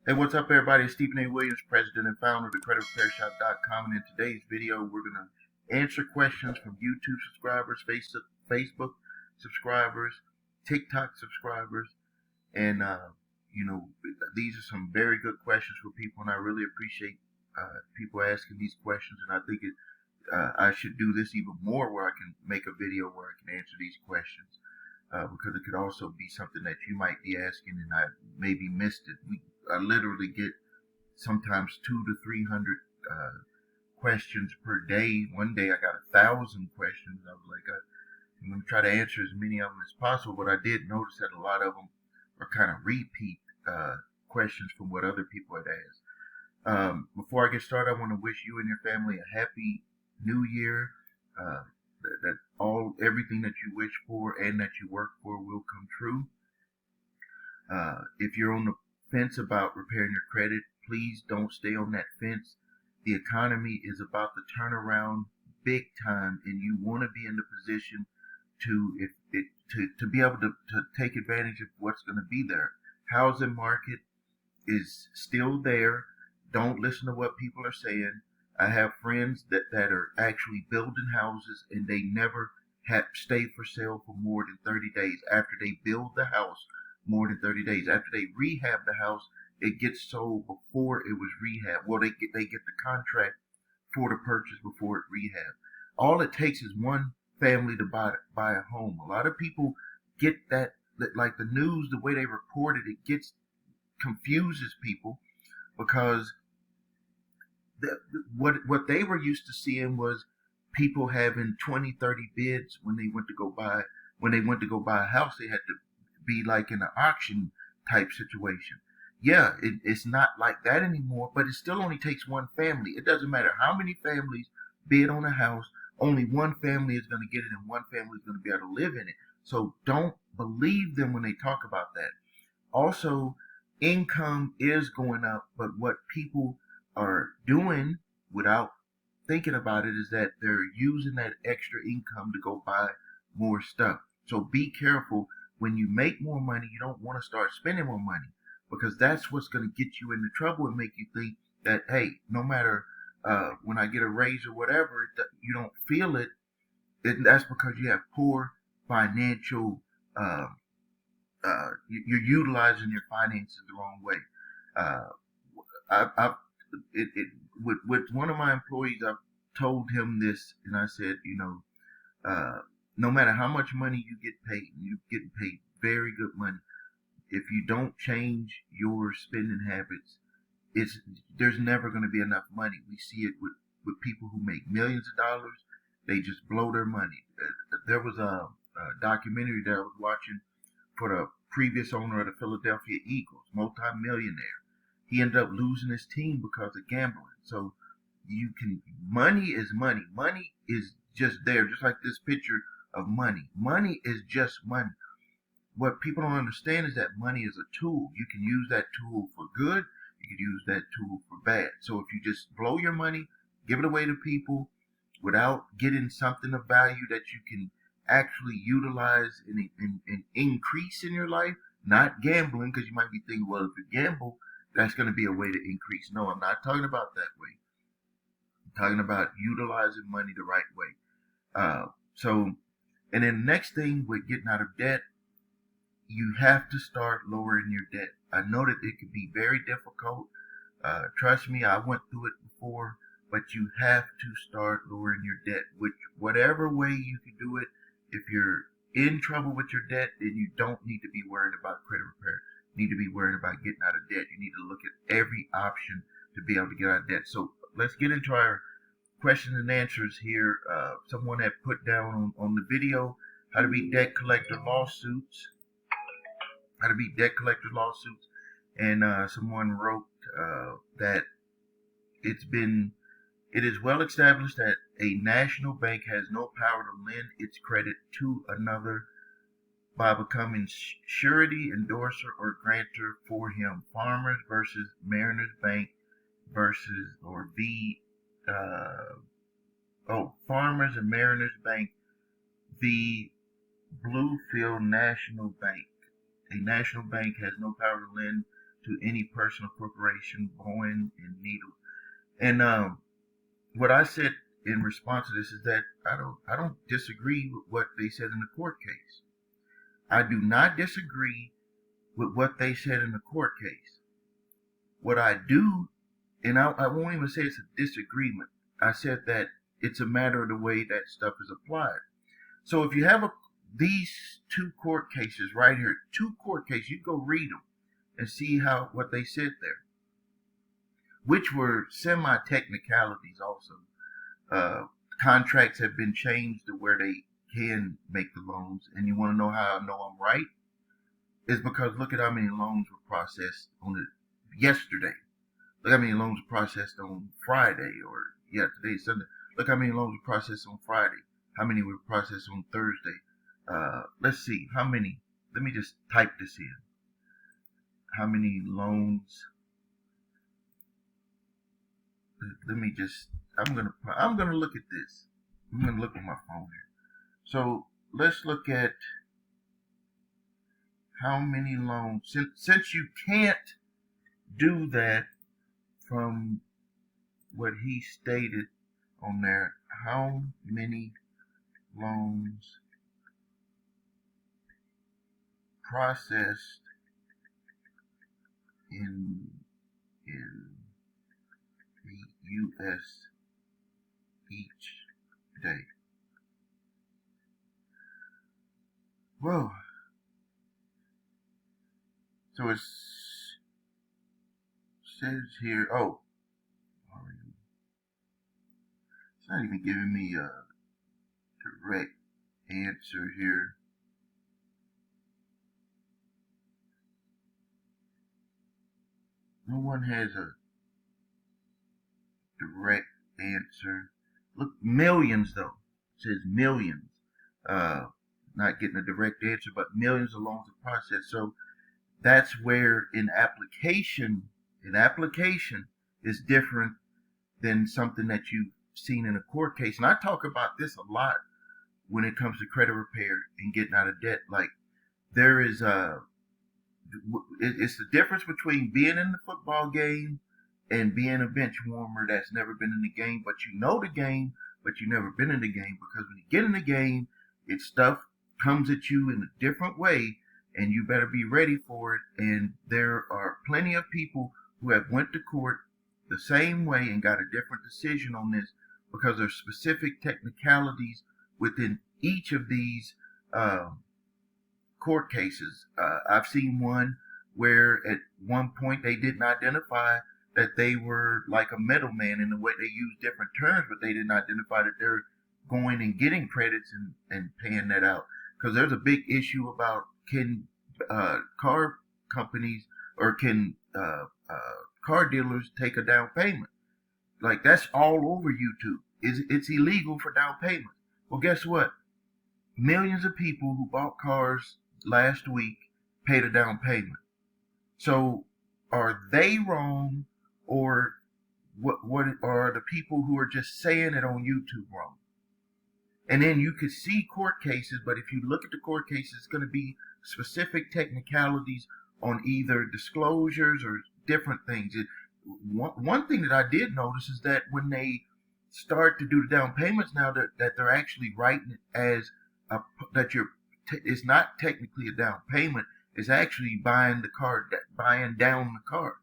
Hey, what's up, everybody? It's Stephen A. Williams, president and founder of thecreditrepairshop.com, and in today's video, we're going to answer questions from YouTube subscribers, Facebook subscribers, TikTok subscribers, and these are some very good questions for people, and I really appreciate people asking these questions, and I think I should do this even more, where I can make a video where I can answer these questions. Because it could also be something that you might be asking and I maybe missed it. I literally get sometimes 200 to 300 questions per day. One day I got 1,000 questions. I was like, I'm going to try to answer as many of them as possible, but I did notice that a lot of them are kind of repeat questions from what other people had asked. Before I get started, I want to wish you and your family a happy new year. That everything that you wish for and that you work for will come true. If you're on the fence about repairing your credit, please don't stay on that fence. The economy is about to turn around big time, and you want to be in the position to be able to take advantage of what's going to be there. Housing market is still there. Don't listen to what people are saying. I have friends that are actually building houses, and they never have stayed for sale for more than 30 days. After they build the house, more than 30 days. After they rehab the house, it gets sold before it was rehab. Well, they get the contract for the purchase before it rehab. All it takes is one family to buy a home. A lot of people get that like the news, the way they report it, confuses people, because what they were used to seeing was people having 20, 30 bids when they went to go buy a house. They had to be like in an auction type situation. Yeah, it's not like that anymore, but it still only takes one family. It doesn't matter how many families bid on a house, only one family is going to get it, and one family is going to be able to live in it. So don't believe them when they talk about that. Also, income is going up, but what people are doing without thinking about it is that they're using that extra income to go buy more stuff. So be careful. When you make more money, you don't want to start spending more money, because that's what's going to get you into trouble and make you think that, hey, no matter when I get a raise or whatever, you don't feel it. That's because you have poor financial you're utilizing your finances the wrong way. With one of my employees, I told him this, and I said, no matter how much money you get paid, you're getting paid very good money. If you don't change your spending habits, there's never going to be enough money. We see it with people who make millions of dollars. They just blow their money. There was a documentary that I was watching for the previous owner of the Philadelphia Eagles, multi-millionaire. He ended up losing his team because of gambling. So money is money. Money is just there, just like this picture of money. Money is just money. What people don't understand is that money is a tool. You can use that tool for good. You can use that tool for bad. So if you just blow your money, give it away to people without getting something of value that you can actually utilize and increase in your life, not gambling, because you might be thinking, well, if you gamble, that's going to be a way to increase. No, I'm not talking about that way. I'm talking about utilizing money the right way. And then the next thing with getting out of debt, you have to start lowering your debt. I know that it can be very difficult. Trust me, I went through it before, but you have to start lowering your debt, whatever way you can do it. If you're in trouble with your debt, then you don't need to be worried about credit repair. You need to be worried about getting out of debt. You need to look at every option to be able to get out of debt. So let's get into our questions and answers here. Someone had put down on the video how to beat debt collector lawsuits. And someone wrote that it is well established that a national bank has no power to lend its credit to another by becoming surety, endorser, or grantor for him. Farmers versus Mariners Bank Farmers and Mariners Bank v. Bluefield National Bank. A national bank has no power to lend to any personal corporation, Boeing and Needle. And what I said in response to this is that I don't disagree with what they said in the court case. I do not disagree with what they said in the court case. What I do, and I won't even say it's a disagreement. I said that it's a matter of the way that stuff is applied. So if you have these two court cases right here, two court cases, you go read them and see what they said there, which were semi-technicalities also. Contracts have been changed to where they can make the loans, and you want to know how I know I'm right? It's because look at how many loans were processed on it yesterday. Look how many loans were processed on Friday, or today's Sunday. Look how many loans were processed on Friday. How many were processed on Thursday? Let's see, how many? Let me just type this in. How many loans? Let me just. I'm gonna look at this. I'm gonna look at my phone here. So let's look at how many loans. Since you can't do that from what he stated on there, how many loans processed in the U.S. each day? Whoa. So it says here, it's not even giving me a direct answer here. No one has a direct answer. Look, millions though. It says millions. Not getting a direct answer, but millions of loans are processed. So that's where in application is different than something that you've seen in a court case. And I talk about this a lot when it comes to credit repair and getting out of debt. Like there is it's the difference between being in the football game and being a bench warmer that's never been in the game, but you know the game, but you never been in the game. Because when you get in the game, it's stuff comes at you in a different way, and you better be ready for it. And there are plenty of people who have went to court the same way and got a different decision on this because there's specific technicalities within each of these court cases. I've seen one where at one point they didn't identify that they were like a middleman in the way they use different terms, but they didn't identify that they're going and getting credits and paying that out. Because there's a big issue about can car companies or can car dealers take a down payment. Like that's all over YouTube. It's illegal for down payment. Well, guess what? Millions of people who bought cars last week paid a down payment. So are they wrong, or what are the people who are just saying it on YouTube wrong? And then you could see court cases, but if you look at the court cases, it's going to be specific technicalities on either disclosures or different things. One thing that I did notice is that when they start to do the down payments now, that they're actually writing it as it's not technically a down payment. It's actually buying down the car.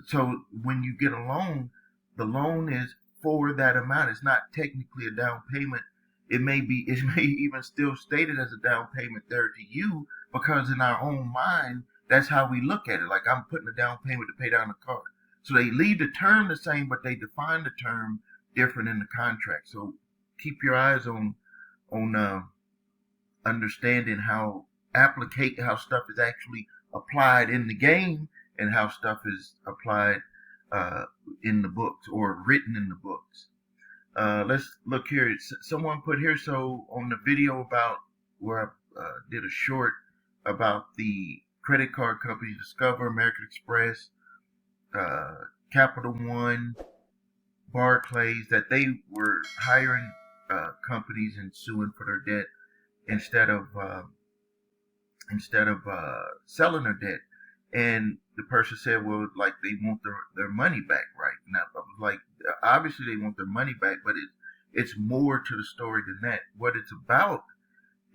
So when you get a loan, the loan is for that amount. It's not technically a down payment. It may even still stated as a down payment there to you, because in our own mind, that's how we look at it. Like I'm putting a down payment to pay down the car. So they leave the term the same, but they define the term different in the contract. So keep your eyes on understanding how stuff is actually applied in the game and how stuff is applied in the books or written in the books. Let's look here. Someone put here, so on the video about where I did a short about the credit card companies, Discover, American Express, Capital One, Barclays, that they were hiring companies and suing for their debt instead of selling their debt. And the person said, well, like they want their money back, right? Now I was like, obviously they want their money back, but it's more to the story than that. What it's about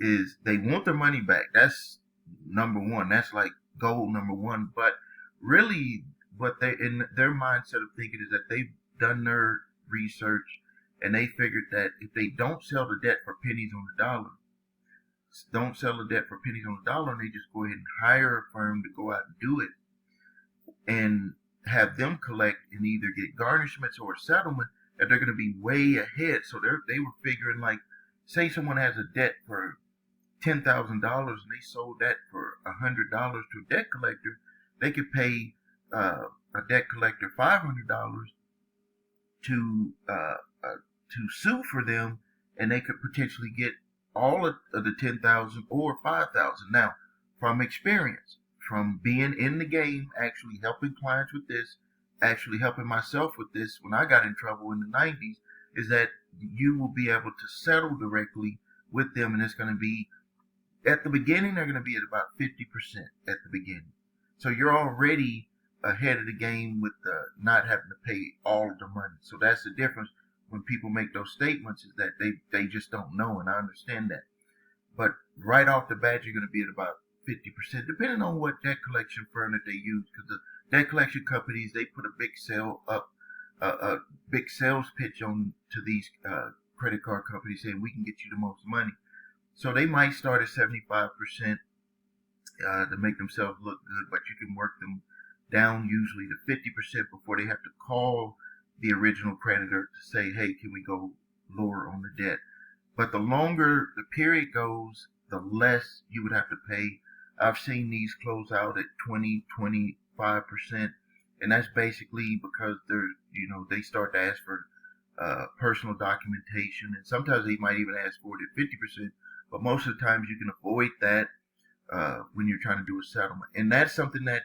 is they want their money back. That's number one. That's like goal number one. But really, what they in their mindset of thinking is that they've done their research and they figured that if they don't sell the debt for pennies on the dollar, don't sell the debt for pennies on the dollar, and they just go ahead and hire a firm to go out and do it and have them collect and either get garnishments or a settlement, that they're going to be way ahead. So they were figuring, like, say someone has a debt for $10,000 and they sold that for $100 to a debt collector, they could pay a debt collector $500 to sue for them, and they could potentially get all of the 10,000 or 5,000. Now, from experience, from being in the game, actually helping clients with this, actually helping myself with this when I got in trouble in the 90s, is that you will be able to settle directly with them, and it's going to be, at the beginning, they're going to be at about 50% at the beginning. So you're already ahead of the game with not having to pay all of the money. So that's the difference when people make those statements, is that they just don't know, and I understand that. But right off the bat, you're going to be at about 50%, depending on what debt collection firm that they use, because the debt collection companies, they put a big a big sales pitch on to these credit card companies saying we can get you the most money. So they might start at 75% to make themselves look good, but you can work them down usually to 50% before they have to call the original creditor to say, hey, can we go lower on the debt? But the longer the period goes, the less you would have to pay. I've seen these close out at 20-25%, and that's basically because they start to ask for personal documentation, and sometimes they might even ask for it at 50%. But most of the times you can avoid that when you're trying to do a settlement, and that's something that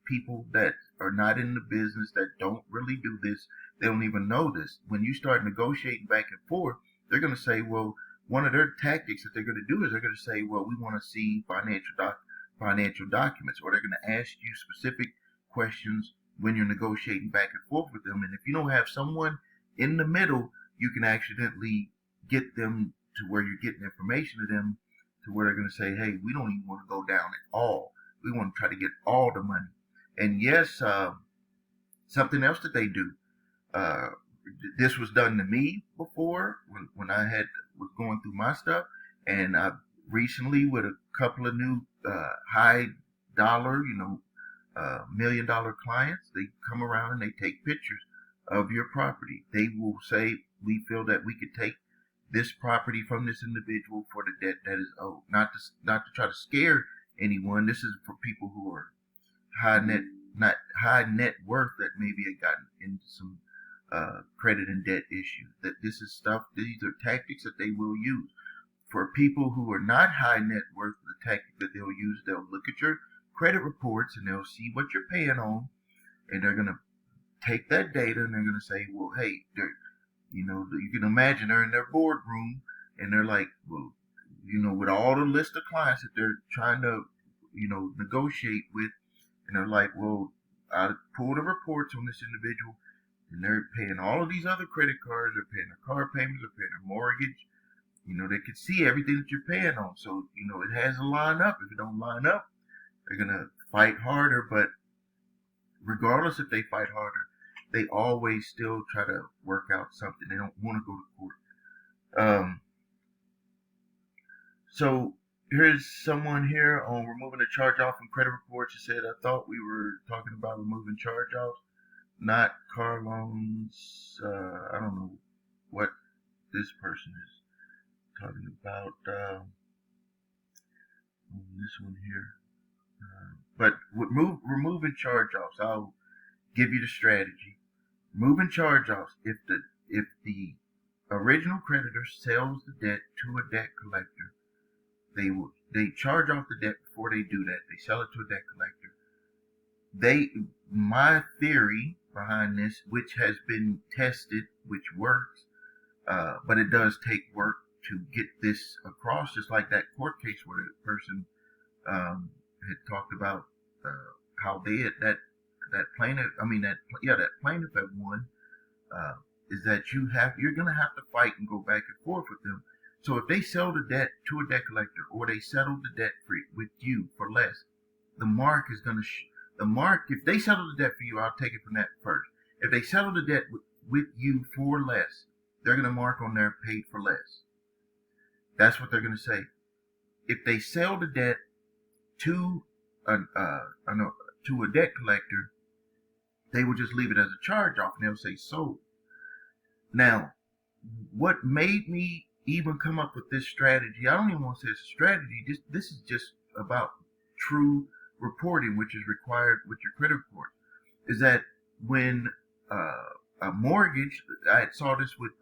people that are not in the business, that don't really do this, they don't even know this. When you start negotiating back and forth, they're going to say, well, one of their tactics that they're going to do is they're going to say, well, we want to see financial documents, or they're going to ask you specific questions when you're negotiating back and forth with them. And if you don't have someone in the middle, you can accidentally get them to where you're getting information to them, to where they're going to say, hey, we don't even want to go down at all. We want to try to get all the money. And yes, something else that they do, this was done to me before when I was going through my stuff, and I recently, with a couple of new high dollar, $1 million clients, they come around and they take pictures of your property. They will say, we feel that we could take this property from this individual for the debt that is owed. Not to try to scare anyone. This is for people who are high net worth, that maybe have gotten into some credit and debt issues. That this is stuff, these are tactics that they will use. For people who are not high net worth, the tactic that they'll use, they'll look at your credit reports and they'll see what you're paying on, and they're going to take that data and they're going to say, well, hey, you can imagine they're in their boardroom and they're like, well, with all the list of clients that they're trying to, negotiate with, and they're like, well, I pulled the reports on this individual, and they're paying all of these other credit cards, they're paying their car payments, they're paying their mortgage. They can see everything that you're paying on. So, it has to line up. If it don't line up, they're going to fight harder. But regardless if they fight harder, they always still try to work out something. They don't want to go to court. So here's someone here on removing the charge-off from credit reports. She said, I thought we were talking about removing charge-offs, not car loans. I don't know what this person is talking about. This one here. But with removing charge-offs, I'll give you the strategy. Removing charge-offs, if the original creditor sells the debt to a debt collector, they charge off the debt before they do that. They sell it to a debt collector. My theory behind this, which has been tested, which works, but it does take work to get this across, just like that court case where the person had talked about how that plaintiff, that plaintiff had won, uh, is that you're gonna have to fight and go back and forth with them. So if they sell the debt to a debt collector, or they settle the debt free with you for less, the mark is gonna the mark. If they settle the debt for you, I'll take it from that first. If they settle the debt with you for less, they're gonna mark on there paid for less. That's what they're gonna say. If they sell the debt to a debt collector, they will just leave it as a charge off and they'll say sold. Now, what made me even come up with this strategy, I don't even want to say it's a strategy, this is just about true reporting, which is required with your credit report, is that when a mortgage, I saw this with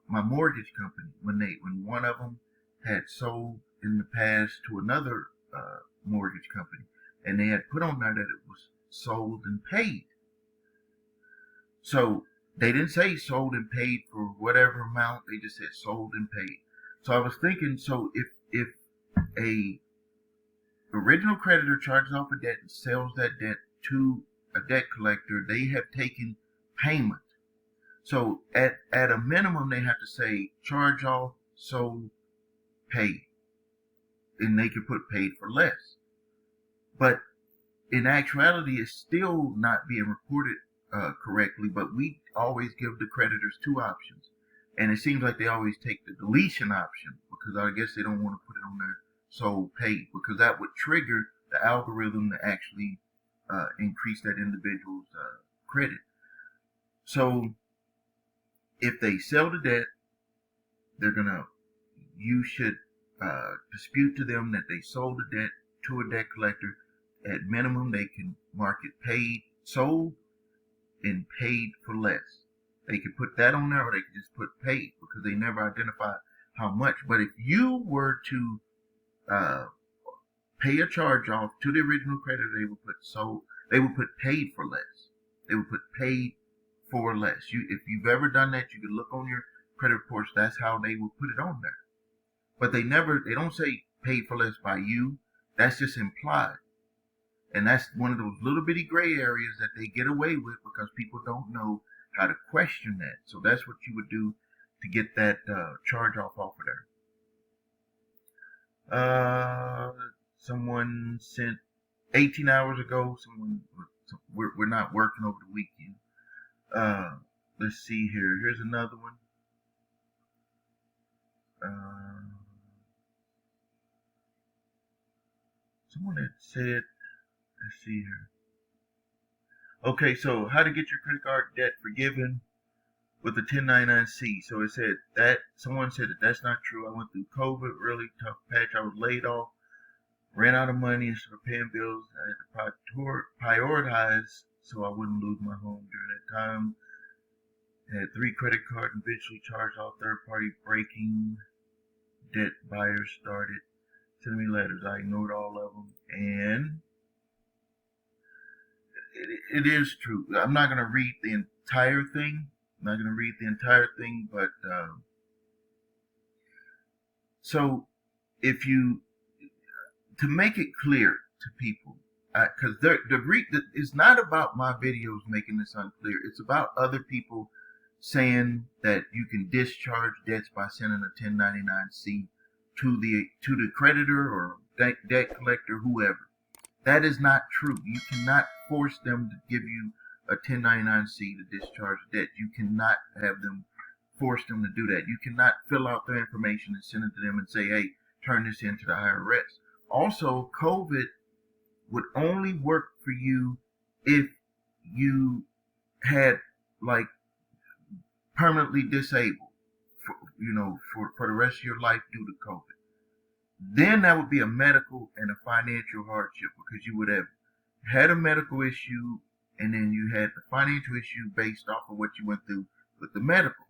my mortgage company, when one of them had sold in the past to another mortgage company, and they had put on there that it was sold and paid. So they didn't say sold and paid for whatever amount, they just said sold and paid. So I was thinking, so if a original creditor charges off a debt and sells that debt to a debt collector, they have taken payment. So at a minimum, they have to say charge off, sold, paid. And they can put paid for less. But in actuality, it's still not being reported correctly, but we always give the creditors two options. And it seems like they always take the deletion option, because I guess they don't want to put it on there sold paid, because that would trigger the algorithm to actually increase that individual's credit. So if they sell the debt, you should dispute to them that they sold the debt to a debt collector. At minimum, they can mark it paid, sold, and paid for less. They can put that on there, or they can just put paid, because they never identify how much. But if you were to pay a charge off to the original creditor, they would put sold. They would put paid for less. They would put paid for less. If you've ever done that, you can look on your credit reports. That's how they would put it on there. But they don't say paid for less by you. That's just implied. And that's one of those little bitty gray areas that they get away with, because people don't know how to question that. So that's what you would do to get that charge off of there. Someone sent 18 hours ago. We're not working over the weekend. Let's see here. Here's another one. Someone had said, let's see here. Okay, so how to get your credit card debt forgiven with a 1099-C. So it said that someone said that that's not true. I went through COVID, really tough patch. I was laid off, ran out of money instead of paying bills. I had to prioritize so I wouldn't lose my home during that time. I had 3 credit cards and eventually charged off third-party breaking. Debt buyers started sending me letters. I ignored all of them, and it is true. I'm not going to read the entire thing. But so to make it clear to people, because it's not about my videos making this unclear. It's about other people saying that you can discharge debts by sending a 1099-C to the creditor or debt collector, whoever. That is not true. You cannot force them to give you a 1099-C to discharge debt. You cannot force them to do that. You cannot fill out their information and send it to them and say, hey, turn this into the IRS. Also, COVID would only work for you if you had permanently disabled for the rest of your life due to COVID. Then that would be a medical and a financial hardship, because you would have had a medical issue and then you had the financial issue based off of what you went through with the medical.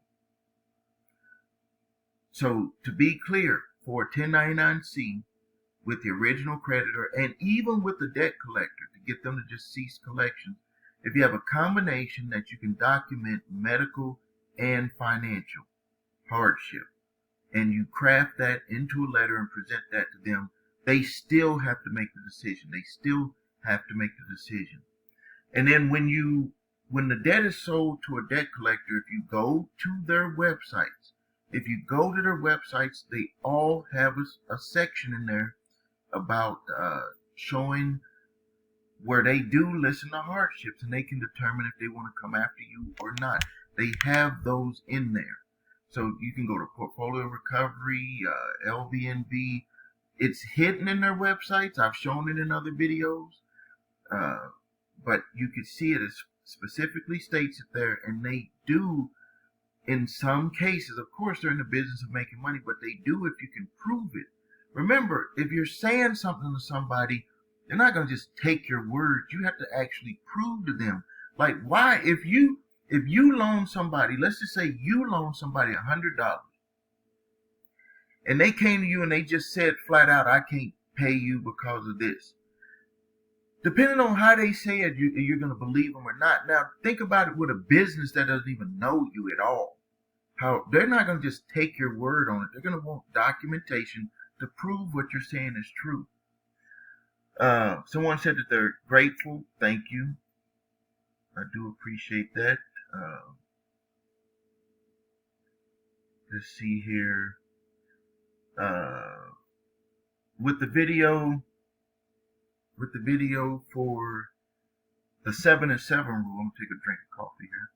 So to be clear, for a 1099-C with the original creditor and even with the debt collector, to get them to just cease collections, if you have a combination that you can document medical and financial hardship, and you craft that into a letter and present that to them, they still have to make the decision. They still have to make the decision. And then when the debt is sold to a debt collector, if you go to their websites, they all have a section in there about showing where they do listen to hardships, and they can determine if they want to come after you or not. They have those in there. So you can go to portfolio recovery, LVNV. It's hidden in their websites. I've shown it in other videos. But you can see it specifically states it there, and they do, in some cases, of course, they're in the business of making money, but they do if you can prove it. Remember, if you're saying something to somebody, they're not going to just take your word. You have to actually prove to them. Like, why, if you loan somebody, let's just say you loan somebody $100, and they came to you and they just said flat out, I can't pay you because of this. Depending on how they say it, you're going to believe them or not. Now, think about it with a business that doesn't even know you at all. How they're not going to just take your word on it. They're going to want documentation to prove what you're saying is true. Someone said that they're grateful. Thank you. I do appreciate that. Let's see here. With the video for the 7 and 7 rule, I'm gonna take a drink of coffee here.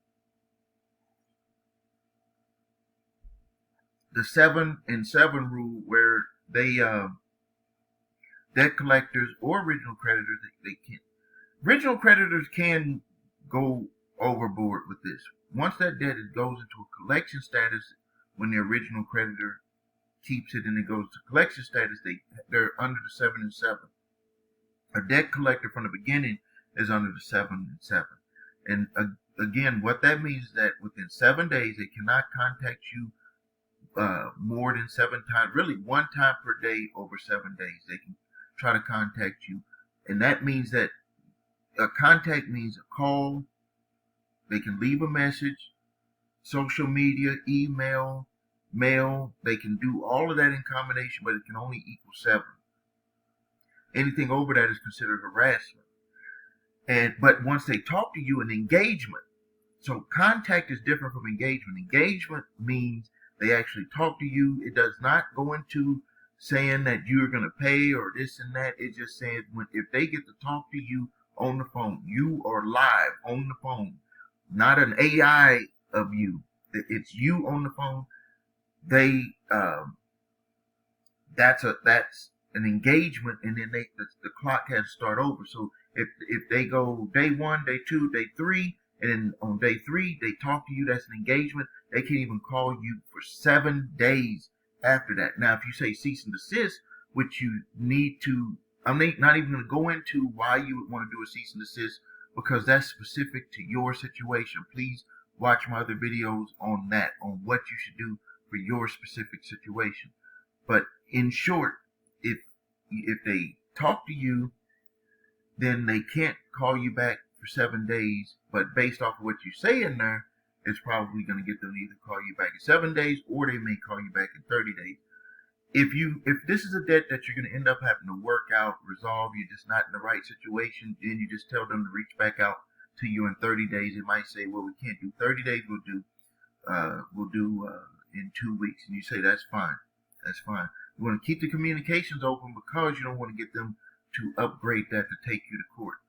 The 7 and 7 rule, where they debt collectors or original creditors, original creditors can go overboard with this. Once that debt goes into a collection status, when the original creditor keeps it and it goes to collection status, they're under the 7 and 7. A debt collector from the beginning is under the 7 and 7. And again, what that means is that within 7 days, they cannot contact you more than 7 times, really 1 time per day over 7 days. They can try to contact you. And that means that a contact means a call. They can leave a message, social media, email, mail. They can do all of that in combination, but it can only equal 7. Anything over that is considered harassment. But once they talk to you, an engagement. So contact is different from engagement. Engagement means they actually talk to you. It does not go into saying that you're going to pay or this and that. It just says if they get to talk to you on the phone, you are live on the phone, not an AI of you. It's you on the phone. That's an engagement, and then the clock has to start over. So if they go day 1, day 2, day 3, and then on day 3 they talk to you, that's an engagement. They can't even call you for 7 days after that. Now, if you say cease and desist, which you need to, I'm not even going to go into why you would want to do a cease and desist, because that's specific to your situation. Please watch my other videos on that, on what you should do for your specific situation. But in short, if they talk to you, then they can't call you back for 7 days. But based off of what you say in there, it's probably going to get them to either call you back in 7 days, or they may call you back in 30 days. If this is a debt that you're going to end up having to work out, resolve, you're just not in the right situation, then you just tell them to reach back out to you in 30 days. They might say, well, we can't do 30 days. We'll do in 2 weeks. And you say, that's fine. That's fine. You want to keep the communications open because you don't want to get them to upgrade that to take you to court.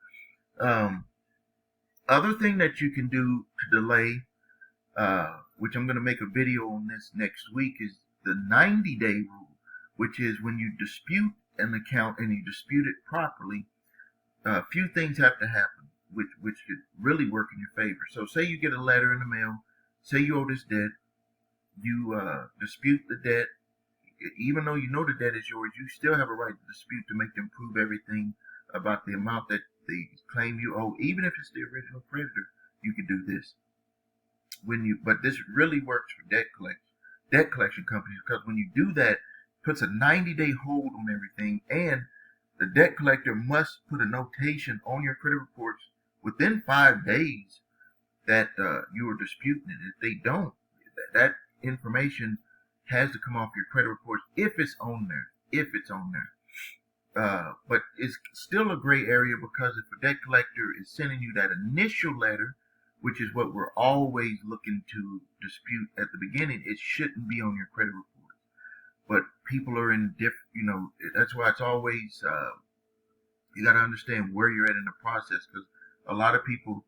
Other thing that you can do to delay, which I'm going to make a video on this next week, is the 90-day rule, which is when you dispute an account and you dispute it properly, a few things have to happen, which could really work in your favor. So say you get a letter in the mail, say you owe this debt, you dispute the debt. Even though you know the debt is yours, you still have a right to dispute to make them prove everything about the amount that they claim you owe. Even if it's the original creditor, you can do this. But this really works for debt collection companies, because when you do that, it puts a 90-day hold on everything, and the debt collector must put a notation on your credit reports within 5 days that you are disputing it. If they don't, that information has to come off your credit reports if it's on there. But it's still a gray area, because if a debt collector is sending you that initial letter, which is what we're always looking to dispute at the beginning, it shouldn't be on your credit report. But people are in different, that's why it's always, you got to understand where you're at in the process, because a lot of people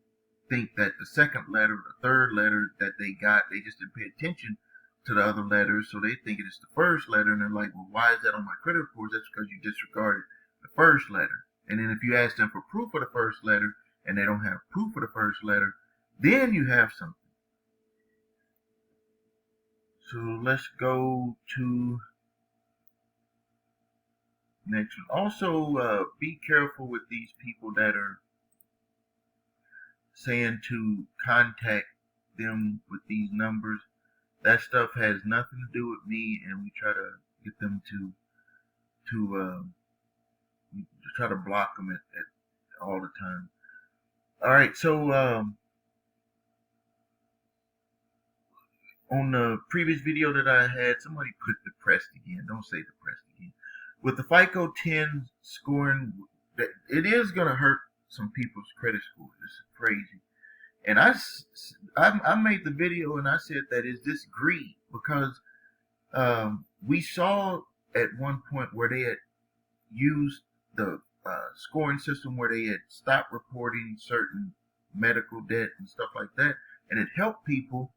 think that the second letter, the third letter that they got, they just didn't pay attention to the other letters, so they think it's the first letter, and they're like, well, why is that on my credit report? That's because you disregarded the first letter. And then if you ask them for proof of the first letter, and they don't have proof of the first letter, then you have something. So let's go to next one. Also, be careful with these people that are saying to contact them with these numbers. That stuff has nothing to do with me, and we try to get them to try to block them at all the time. All right, so on the previous video that I had, somebody put depressed again. Don't say depressed again. With the FICO 10 scoring, it is going to hurt some people's credit scores. This is crazy. And I made the video and I said that is this greed, because we saw at one point where they had used the scoring system where they had stopped reporting certain medical debt and stuff like that, and it helped people.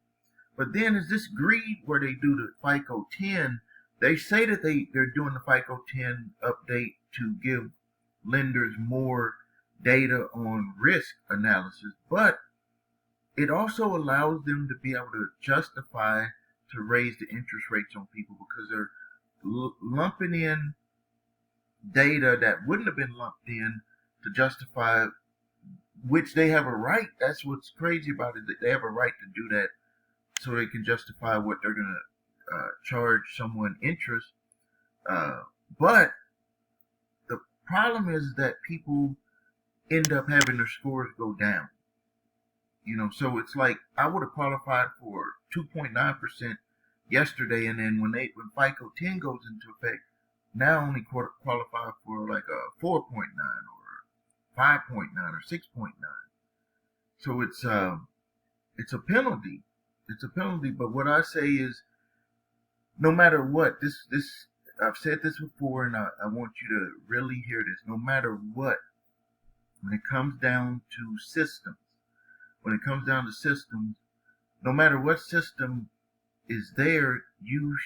But then is this greed where they do the FICO 10? They say that they're doing the FICO 10 update to give lenders more data on risk analysis, but it also allows them to be able to justify to raise the interest rates on people, because they're lumping in data that wouldn't have been lumped in to justify, which they have a right. That's what's crazy about it, that they have a right to do that, so they can justify what they're going to charge someone interest. But the problem is that people end up having their scores go down. So it's like I would have qualified for 2.9% yesterday, and then when FICO 10 goes into effect, now only qualify for like a 4.9 or 5.9 or 6.9. So it's a penalty. It's a penalty. But what I say is, no matter what, this I've said this before, and I want you to really hear this. No matter what, when it comes down to systems. When it comes down to systems, no matter what system is there, you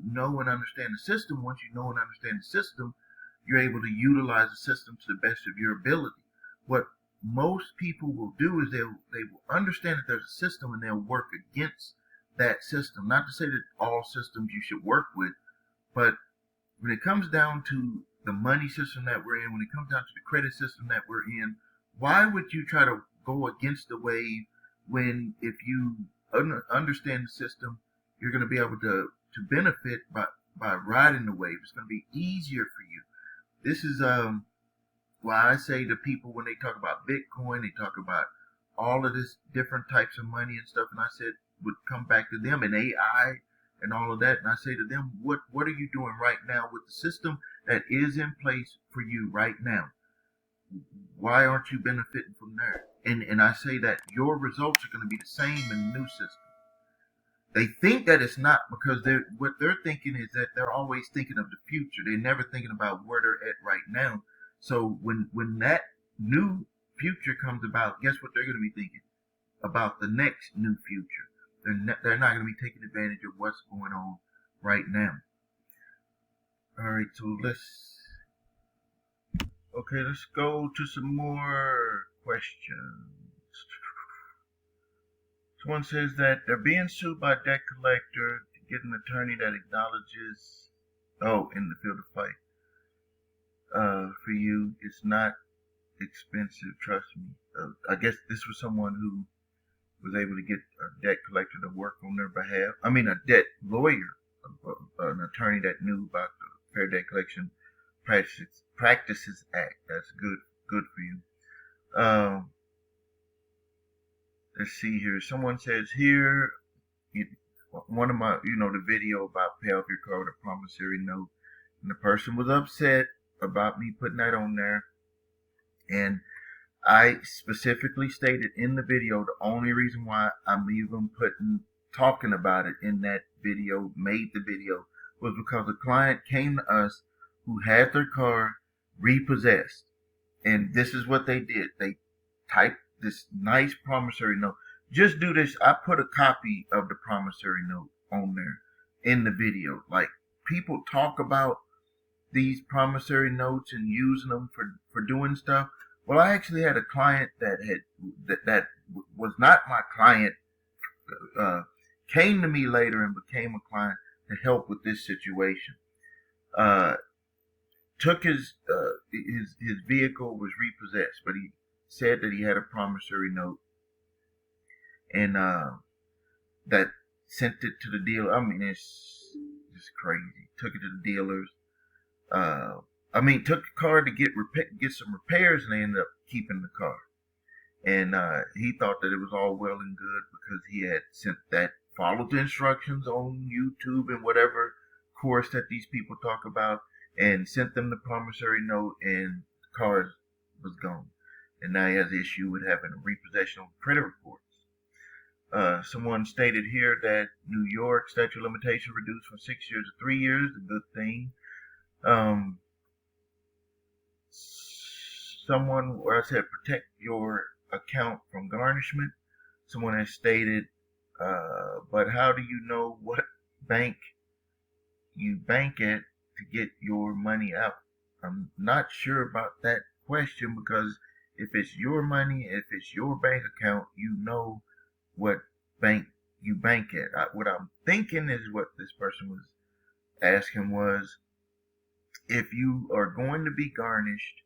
know and understand the system. Once you know and understand the system, you're able to utilize the system to the best of your ability. What most people will do is they will understand that there's a system, and they'll work against that system. Not to say that all systems you should work with, but when it comes down to the money system that we're in, when it comes down to the credit system that we're in, why would you try to go against the wave when, if you understand the system, you're going to be able to benefit by riding the wave? It's going to be easier for you. This is why I say to people, when they talk about Bitcoin, they talk about all of this different types of money and stuff, and I said would come back to them and AI and all of that, and I say to them, what are you doing right now with the system that is in place for you right now? Why aren't you benefiting from there? And I say that your results are going to be the same in the new system. They think that it's not, because what they're thinking is that they're always thinking of the future. They're never thinking about where they're at right now. So when that new future comes about, guess what they're going to be thinking? About the next new future. They're not going to be taking advantage of what's going on right now. All right, so let's go to some more questions. Someone says that they're being sued by a debt collector to get an attorney that acknowledges, in the field of fight, for you, it's not expensive, trust me. I guess this was someone who was able to get a debt collector to work on their behalf. I mean, a debt lawyer, an attorney that knew about the Fair Debt Collection Practices Act. That's good for you. Let's see here. Someone says here, one of my, the video about pay off your car with a promissory note, and the person was upset about me putting that on there. And I specifically stated in the video the only reason why I'm even talking about it in that video, made the video, was because a client came to us who had their car repossessed. And this is what they did. They typed this nice promissory note. Just do this. I put a copy of the promissory note on there in the video. Like, people talk about these promissory notes and using them for doing stuff. Well, I actually had a client that was not my client, came to me later and became a client to help with this situation. Took his vehicle was repossessed, but he said that he had a promissory note, and that sent it to the dealer. I mean, it's just crazy. Took it to the dealers. Took the car to get some repairs, and they ended up keeping the car. And he thought that it was all well and good because he had followed the instructions on YouTube and whatever course that these people talk about, and sent them the promissory note, and the car was gone. And now he has an issue with having a repossession on credit reports. Someone stated here that New York statute of limitation reduced from 6 years to 3 years, a good thing. Someone, where I said protect your account from garnishment. Someone has stated, but how do you know what bank you bank at to get your money out? I'm not sure about that question, because if it's your money, if it's your bank account, you know what bank you bank at. What I'm thinking is what this person was asking was, if you are going to be garnished,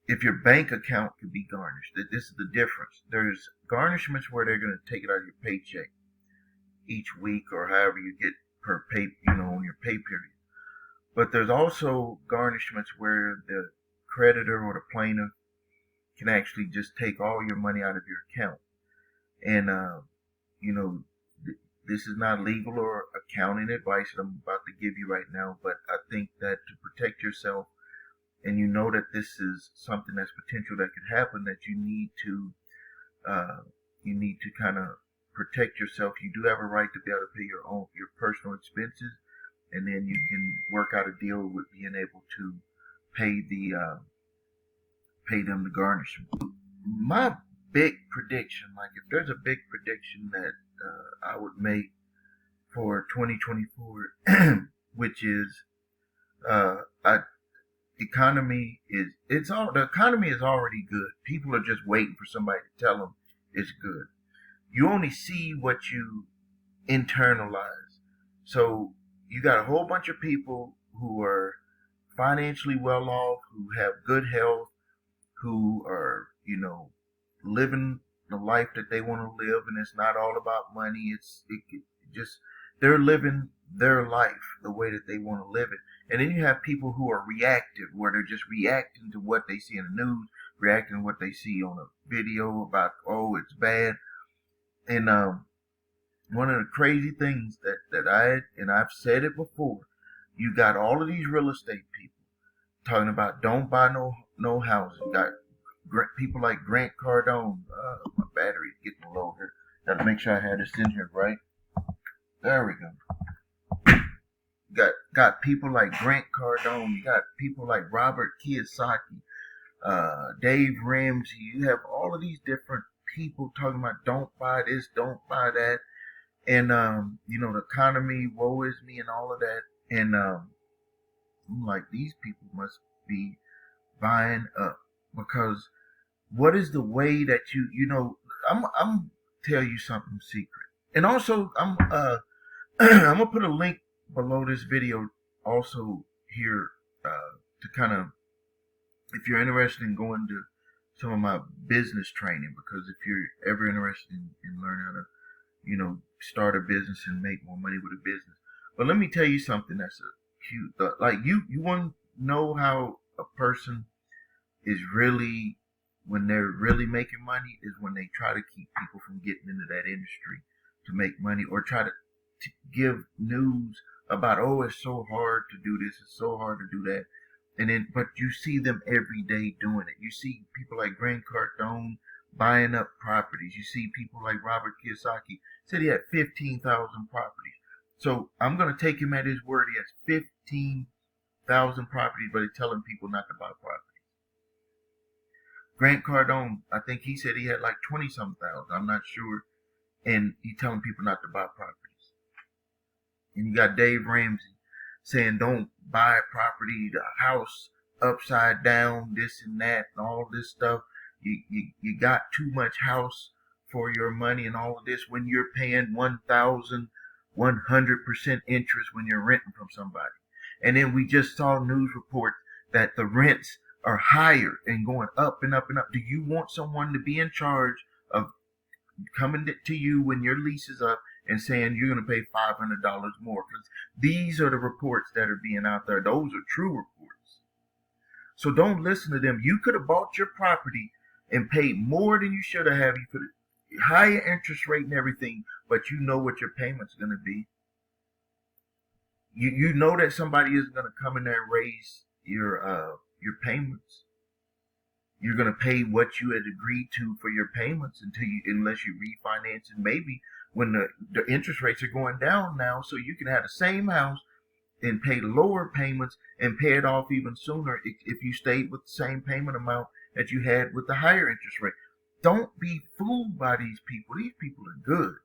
if your bank account could be garnished. This is the difference. There's garnishments where they're going to take it out of your paycheck each week, or however you get per pay, on your pay period. But there's also garnishments where the creditor or the plaintiff can actually just take all your money out of your account. And, this is not legal or accounting advice that I'm about to give you right now, but I think that to protect yourself, and you know that this is something that's potential that could happen, that you need to kind of protect yourself. You do have a right to be able to pay your personal expenses, and then you can work out a deal with being able to pay them the garnishment. My big prediction, like if there's a big prediction that I would make for 2024, which is the economy is already good. People are just waiting for somebody to tell them it's good. You only see what you internalize. So you got a whole bunch of people who are financially well off, who have good health, who are, living the life that they want to live, and it's not all about money. They're living their life the way that they want to live it. And then you have people who are reactive, where they're just reacting to what they see in the news, reacting to what they see on a video about, oh, it's bad. And one of the crazy things and I've said it before, you got all of these real estate people talking about don't buy no houses. You got people like Grant Cardone. My battery's getting low here. Got to make sure I had this in here right. There we go. Got people like Grant Cardone. You got people like Robert Kiyosaki, Dave Ramsey. You have all of these different people talking about don't buy this, don't buy that, and the economy, woe is me, and all of that. And I'm like, these people must be buying up, because what is the way that I'm tell you something secret. And also I'm gonna put a link below this video also here to kind of, if you're interested in going to some of my business training, because if you're ever interested in learning how to start a business and make more money with a business. But let me tell you something that's a cute, like you want to know how a person is really, when they're really making money, is when they try to keep people from getting into that industry to make money, or try to give news about, oh, it's so hard to do this, it's so hard to do that. And then, but you see them every day doing it. You see people like Grant Cardone buying up properties. You see people like Robert Kiyosaki said he had 15,000 properties. So I'm going to take him at his word. He has 15,000 properties, but he's telling people not to buy property. Grant Cardone, I think he said he had like 20 some thousand. I'm not sure. And he's telling people not to buy properties. And you got Dave Ramsey saying don't buy a property, the house upside down, this and that, and all this stuff. You got too much house for your money and all of this when you're paying 1,100% interest when you're renting from somebody. And then we just saw news reports that the rents are higher and going up and up and up. Do you want someone to be in charge of coming to you when your lease is up and saying you're going to pay $500 more? Because these are the reports that are being out there. Those are true reports. So don't listen to them. You could have bought your property and paid more than you should have. You could have higher interest rate and everything, but you know what your payment's going to be. You know that somebody isn't going to come in there and raise your payments. You're going to pay what you had agreed to for your payments unless you refinance, and maybe when the interest rates are going down now, so you can have the same house and pay lower payments and pay it off even sooner if you stayed with the same payment amount that you had with the higher interest rate. Don't be fooled by these people. These people are good.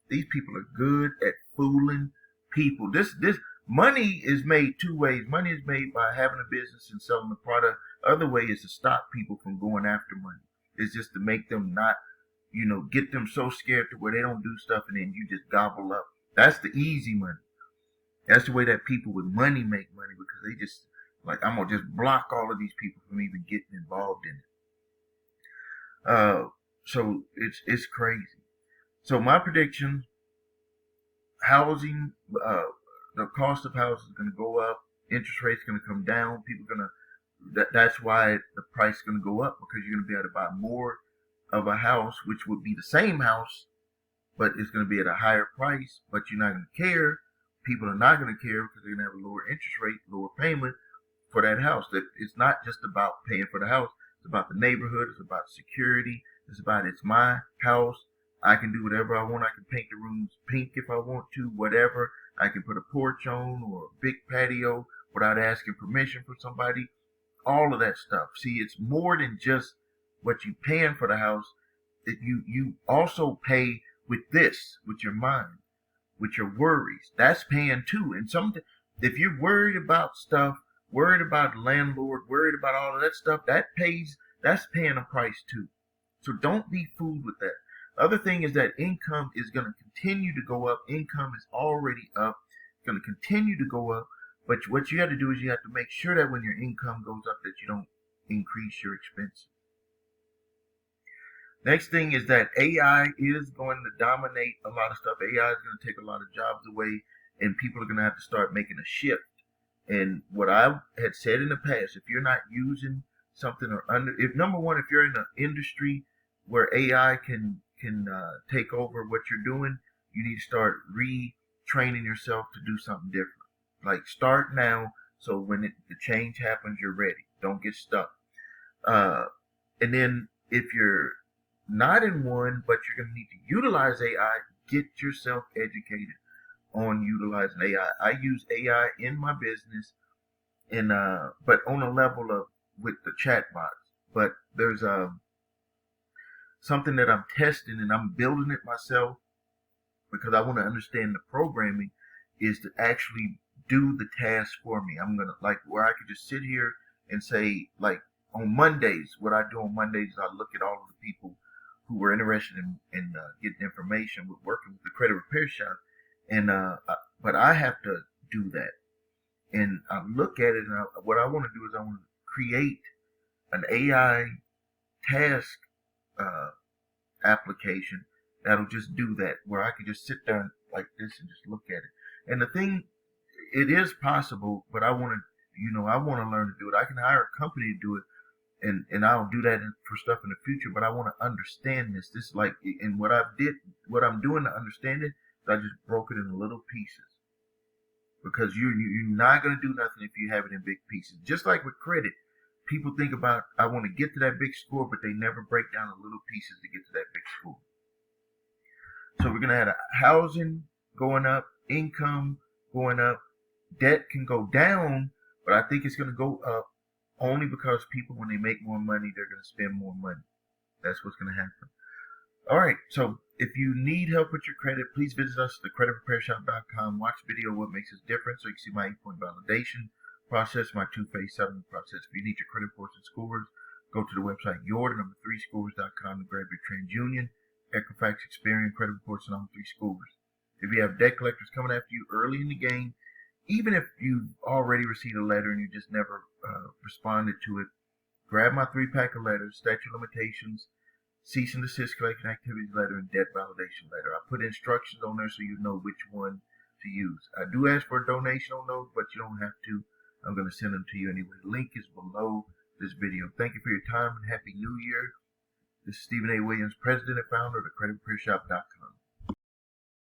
These people are good at fooling people. This money is made two ways. Money is made by having a business and selling the product. Other way is to stop people from going after money. It's just to make them not, get them so scared to where they don't do stuff and then you just gobble up. That's the easy money. That's the way that people with money make money, because they just like, I'm gonna just block all of these people from even getting involved in it. So it's crazy. So my prediction: housing, the cost of housing is going to go up, interest rates going to come down, people going to, that's why the price is going to go up, because you're going to be able to buy more of a house, which would be the same house, but it's going to be at a higher price, but you're not going to care. People are not going to care because they're going to have a lower interest rate, lower payment for that house. That it's not just about paying for the house. It's about the neighborhood. It's about security. It's about, it's my house. I can do whatever I want. I can paint the rooms pink if I want to, whatever. I can put a porch on or a big patio without asking permission from somebody. All of that stuff. See, it's more than just what you're paying for the house. That you also pay with this, with your mind, with your worries. That's paying too. And if you're worried about stuff, worried about landlord, worried about all of that stuff, that's paying a price too. So don't be fooled with that. Other thing is that income is going to continue to go up. Income is already up. It's going to continue to go up. But what you have to do is you have to make sure that when your income goes up that you don't increase your expenses. Next thing is that AI is going to dominate a lot of stuff. AI is going to take a lot of jobs away, and people are going to have to start making a shift. And what I had said in the past, if you're not using something number one, if you're in an industry where AI can take over what you're doing, you need to start retraining yourself to do something different. Like, start now, so when the change happens, you're ready. Don't get stuck. And then if you're not in one, but you're going to need to utilize AI, get yourself educated on utilizing AI. I use AI in my business, and but on a level of with the chatbots. But there's something that I'm testing, and I'm building it myself because I want to understand the programming, is to actually do the task for me. I'm gonna, like, where I could just sit here and say, like, on Mondays, what I do on Mondays is I look at all of the people who were interested in getting information with working with the credit repair shop, and but I have to do that, and I look at it, and what I want to do is I want to create an AI task application that'll just do that, where I can just sit there like this and just look at it. And the thing, it is possible, but I want to learn to do it. I can hire a company to do it, and I'll do that for stuff in the future. But I want to understand this. This, like, and what I'm doing to understand it, I just broke it into little pieces. because you're not going to do nothing if you have it in big pieces. Just like with credit, people think about, I want to get to that big score, but they never break down the little pieces to get to that big score. So we're going to have housing going up, income going up, debt can go down, but I think it's going to go up only because people, when they make more money, they're going to spend more money. That's what's going to happen. All right, so if you need help with your credit, please visit us at thecreditrepairshop.com. Watch the video What Makes Us Different so you can see my 8-point validation process, my two-phase settlement process. If you need your credit reports and scores, go to the website your3scores.com and grab your TransUnion, Equifax, Experian credit reports and all 3 scores. If you have debt collectors coming after you early in the game, even if you've already received a letter and you just never responded to it, grab my 3-pack of letters, statute of limitations, cease and desist collection activities letter, and debt validation letter. I put instructions on there so you know which one to use. I do ask for a donation on those, but you don't have to. I'm going to send them to you anyway. The link is below this video. Thank you for your time and Happy New Year. This is Stephen A. Williams, President and Founder of thecreditrepairshop.com.